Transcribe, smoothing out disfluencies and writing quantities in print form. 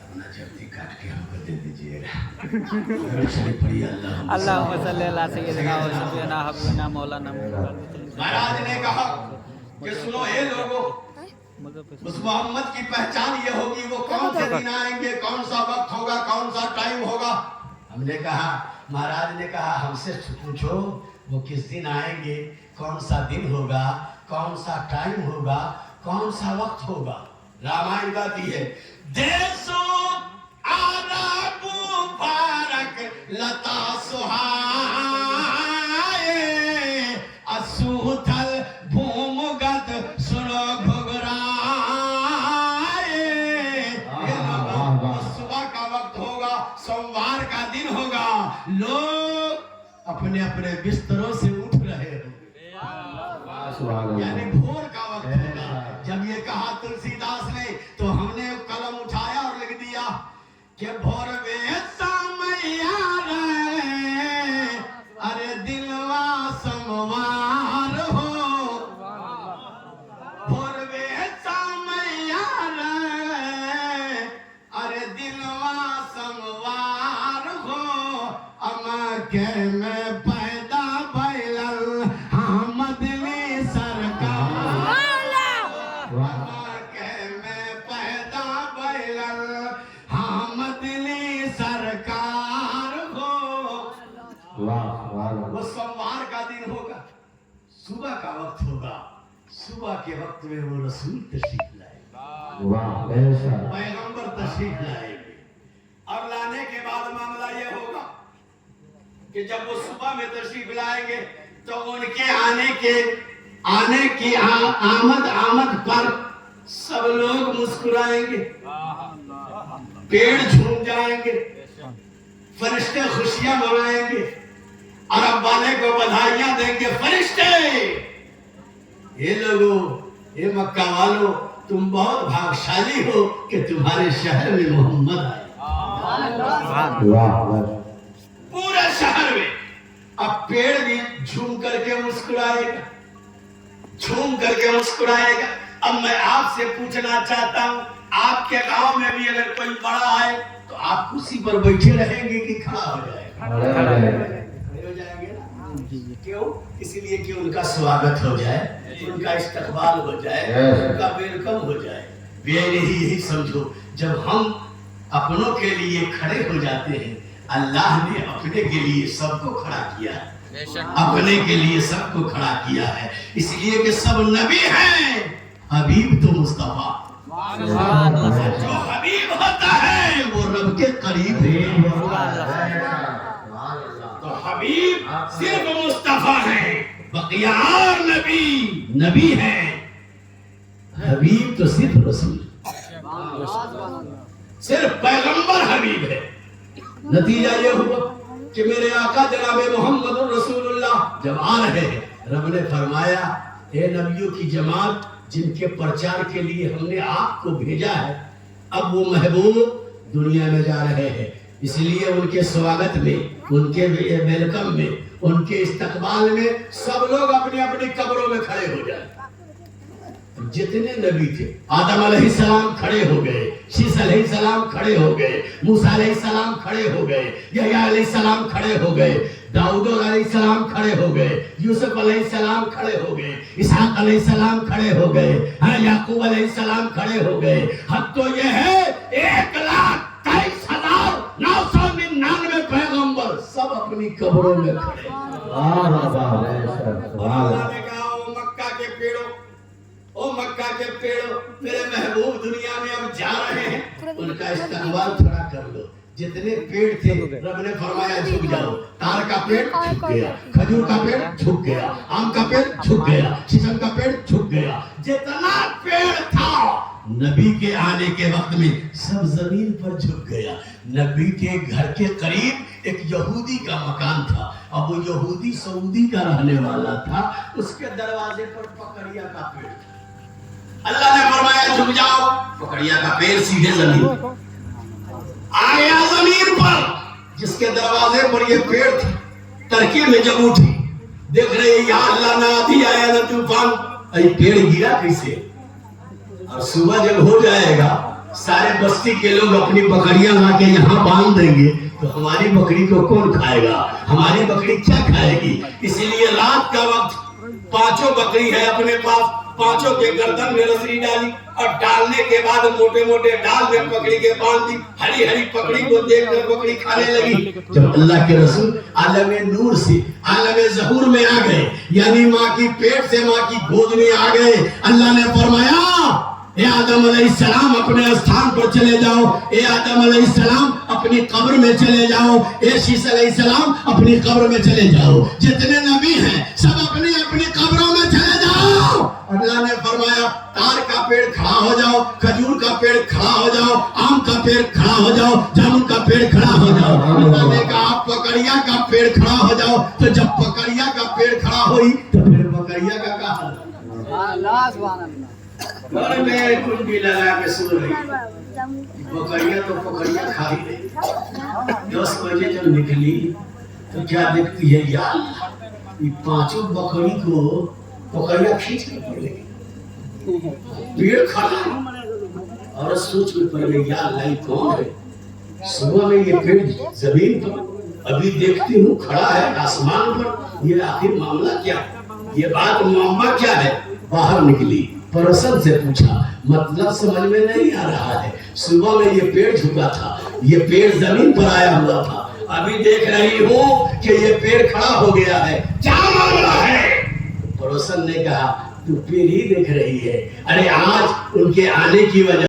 अपना जल्दी काट के हमको दे दीजिएगा। अल्लाहुम्मा सल्ली अला सय्यिदिना व सय्यिदिना हबीबना मौलाना महाराज ने कहा कि सुनो हे लोगों, उस मोहम्मद की पहचान ये होगी वो कौन से दिन आएंगे, कौन सा वक्त होगा, कौन सा टाइम होगा। हमने कहा, महाराज ने कहा हमसे पूछो वो किस दिन आएंगे, कौन सा दिन होगा, कौन सा टाइम होगा, कौन सा वक्त होगा। रामायण गाती है, देशो आरब मुबारक लता सुहाए, असुथल भूमगत सुनो घुघराए। सुबह का वक्त होगा, सोमवार का दिन होगा, लोग अपने अपने बिस्तरों से उठ रहे होंगे, यानी भोर का वक्त होगा। जब ये कहा तुलसीदास ने तो हमने कलम उठाया और लिख दिया कि भोर में समैया रे, अरे दिलवा समवार हो, भोर में समैया रे, अरे दिलवा समवार हो, अमके में पैदा भइलल हमद ने सरकार, अमके में पैदा भइलल हमद ने सरकार हो। वो सोमवार का दिन होगा, सुबह का वक्त होगा, सुबह के वक्त में वो रसूल तशरीफ लाएंगे, पैगंबर तशरीफ लाएंगे। अब लाने के बाद मामला ये होगा कि जब वो सुबह में तशरीफ लाएंगे तो उनके आने की आमद पर सब लोग मुस्कुराएंगे, पेड़ झूम जाएंगे, फरिश्ते खुशियां मनाएंगे, अरब वाले को बधाइयां देंगे। फरिश्ते, ये लोगों, ये मक्का वालों, तुम बहुत भाग्यशाली हो कि तुम्हारे शहर में मोहम्मद आए। पूरे शहर में अब पेड़ भी झूम करके मुस्कुराएगा, झूम करके मुस्कुराएगा। अब मैं आपसे पूछना चाहता हूँ, आपके गांव में भी अगर कोई बड़ा आए तो आप कुर्सी पर बैठे रहेंगे कि खड़ा हो जाएगा? खड़े हो जाएंगे ना। क्यों? इसीलिए कि उनका स्वागत हो जाए, उनका इस्तकबाल हो जाए, उनका वेलकम हो जाए। यही समझो, जब हम अपनों के लिए खड़े हो जाते हैं, अल्लाह ने अपने के लिए सबको खड़ा किया है, अपने के लिए सबको खड़ा किया है। इसलिए कि सब नबी हैं, हबीब तो मुस्तफा। जो हबीब होता है वो रब के करीब है। तो हबीब सिर्फ मुस्तफा है, बकिया और नबी है, हबीब तो सिर्फ रसूल, सिर्फ पैगंबर हबीब है। नतीजा ये हुआ कि मेरे आका जनाब मोहम्मद रसूलुल्लाह जब आ रहे हैं, रब ने फरमाया, हे नबियों की जमात, जिनके प्रचार के लिए हमने आपको भेजा है, अब वो महबूब दुनिया में जा रहे हैं। इसलिए उनके स्वागत में, उनके वेलकम में, उनके इस्तकबाल में सब लोग अपनी अपनी कब्रों में खड़े हो जाए। जितने नबी थे, आदम अलैहिस्सलाम खड़े हो गए, शीस अलैहिस्सलाम खड़े हो गए, मूसा अलैहिस्सलाम खड़े हो गए, यहया अलैहिस्सलाम खड़े हो गए, दाऊद अलैहिस्सलाम खड़े हो गए, यूसुफ अलैहिस्सलाम खड़े हो गए, इसहाक अलैहिस्सलाम खड़े हो गए, याकूब अलैहिस्सलाम खड़े हो गए। हद तो ये है 1,23,999 पैगंबर सब अपनी कब्रों में खड़े। ओ मक्का के पेड़ों, मेरे महबूब दुनिया में अब जा रहे हैं, उनका इस्तकबाल थोड़ा कर लो। जितने पेड़ थे रब ने फरमाया झुक जाओ। तार का पेड़ झुक गया, खजूर का पेड़ झुक गया, आम का पेड़ झुक गया, शीशम का पेड़ झुक गया। जितना पेड़ था नबी के आने के वक्त में सब जमीन पर झुक गया। नबी के घर के करीब एक यहूदी का मकान था, अब वो यहूदी सऊदी का रहने वाला था, उसके दरवाजे पर पकड़िया का पेड़ था। अल्लाह ने फरमाया झुक जाओ, पकड़िया का पेड़ सीधे जमीन आया, जमीन पर जिसके दरवाजे पर ये पेड़ थी। तरकी में जब उठी, देख रहे या अल्लाह ना आधी आया ना तूफान, अरे पेड़ गिरा कैसे? اور صبح جب ہو جائے گا سارے بستی کے لوگ اپنی بکریاں لا کے یہاں باندھ دیں گے تو ہماری بکری کو کون کھائے گا؟ ہماری بکری کیا کھائے گی؟ اسی لیے رات کا وقت 5 بکری ہے اپنے پاس، 5 کے گردن میں رسری ڈالی اور ڈالنے کے بعد موٹے موٹے ڈال میں پکڑی کے باندھ دی، ہری ہری پکڑی کو دیکھ کر بکری کھانے لگی۔ جب اللہ کے رسول عالم نور سے عالم ظہور میں آ گئے، یعنی ماں کی پیٹ سے ماں کی گود میں آ گئے، اللہ نے فرمایا اے آدم علیہ السلام اپنے استھان پر چلے جاؤ، اے آدم علیہ السلام اپنی قبر میں چلے جاؤ، اے شیس علیہ السلام اپنی قبر میں چلے جاؤ، جتنے نبی ہیں سب اپنی اپنی قبروں میں چلے جاؤ۔ اللہ نے فرمایا تار کا پیڑ کھڑا ہو جاؤ، کھجور کا پیڑ کھڑا ہو جاؤ، آم کا پیڑ کھڑا ہو جاؤ، جامن کا پیڑ کھڑا ہو جاؤ۔ اللہ نے کہا پکڑیا کا پیڑ کھڑا ہو جاؤ، تو جب پکڑیا کا پیڑ کھڑا ہوئی تو پھر پکڑیا کا کہا اور میں کنڈی لگا کے سو رہی، بکریاں تو پکڑیاں کھا ہی رہی۔ 10 بجے جب نکلی تو کیا دیکھتی ہے، یا اللہ یہ 5 بکری کو پکڑیاں کھینچ کر پڑ گئی، پیڑ کھڑا۔ اور سوچ میں پڑ گئی، یا اللہ یہ کون ہے؟ صبح میں یہ پیڑ زمین پر، ابھی دیکھتی ہوں کھڑا ہے آسمان پر، یہ آخر معاملہ کیا ہے؟ یہ بات معاملہ کیا ہے؟ باہر نکلی، پڑوسن سے پوچھا، مطلب سمجھ میں نہیں آ رہا ہے، صبح میں یہ پیڑ جھکا تھا، یہ پیڑ زمین پر آیا ہوا تھا، ابھی دیکھ رہی ہوں کہ یہ پیڑ کھڑا ہو گیا ہے، کیا معاملہ ہے؟ پڑوسن نے کہا تو پیڑ ہی دیکھ رہی ہے، ارے آج ان کے آنے کی وجہ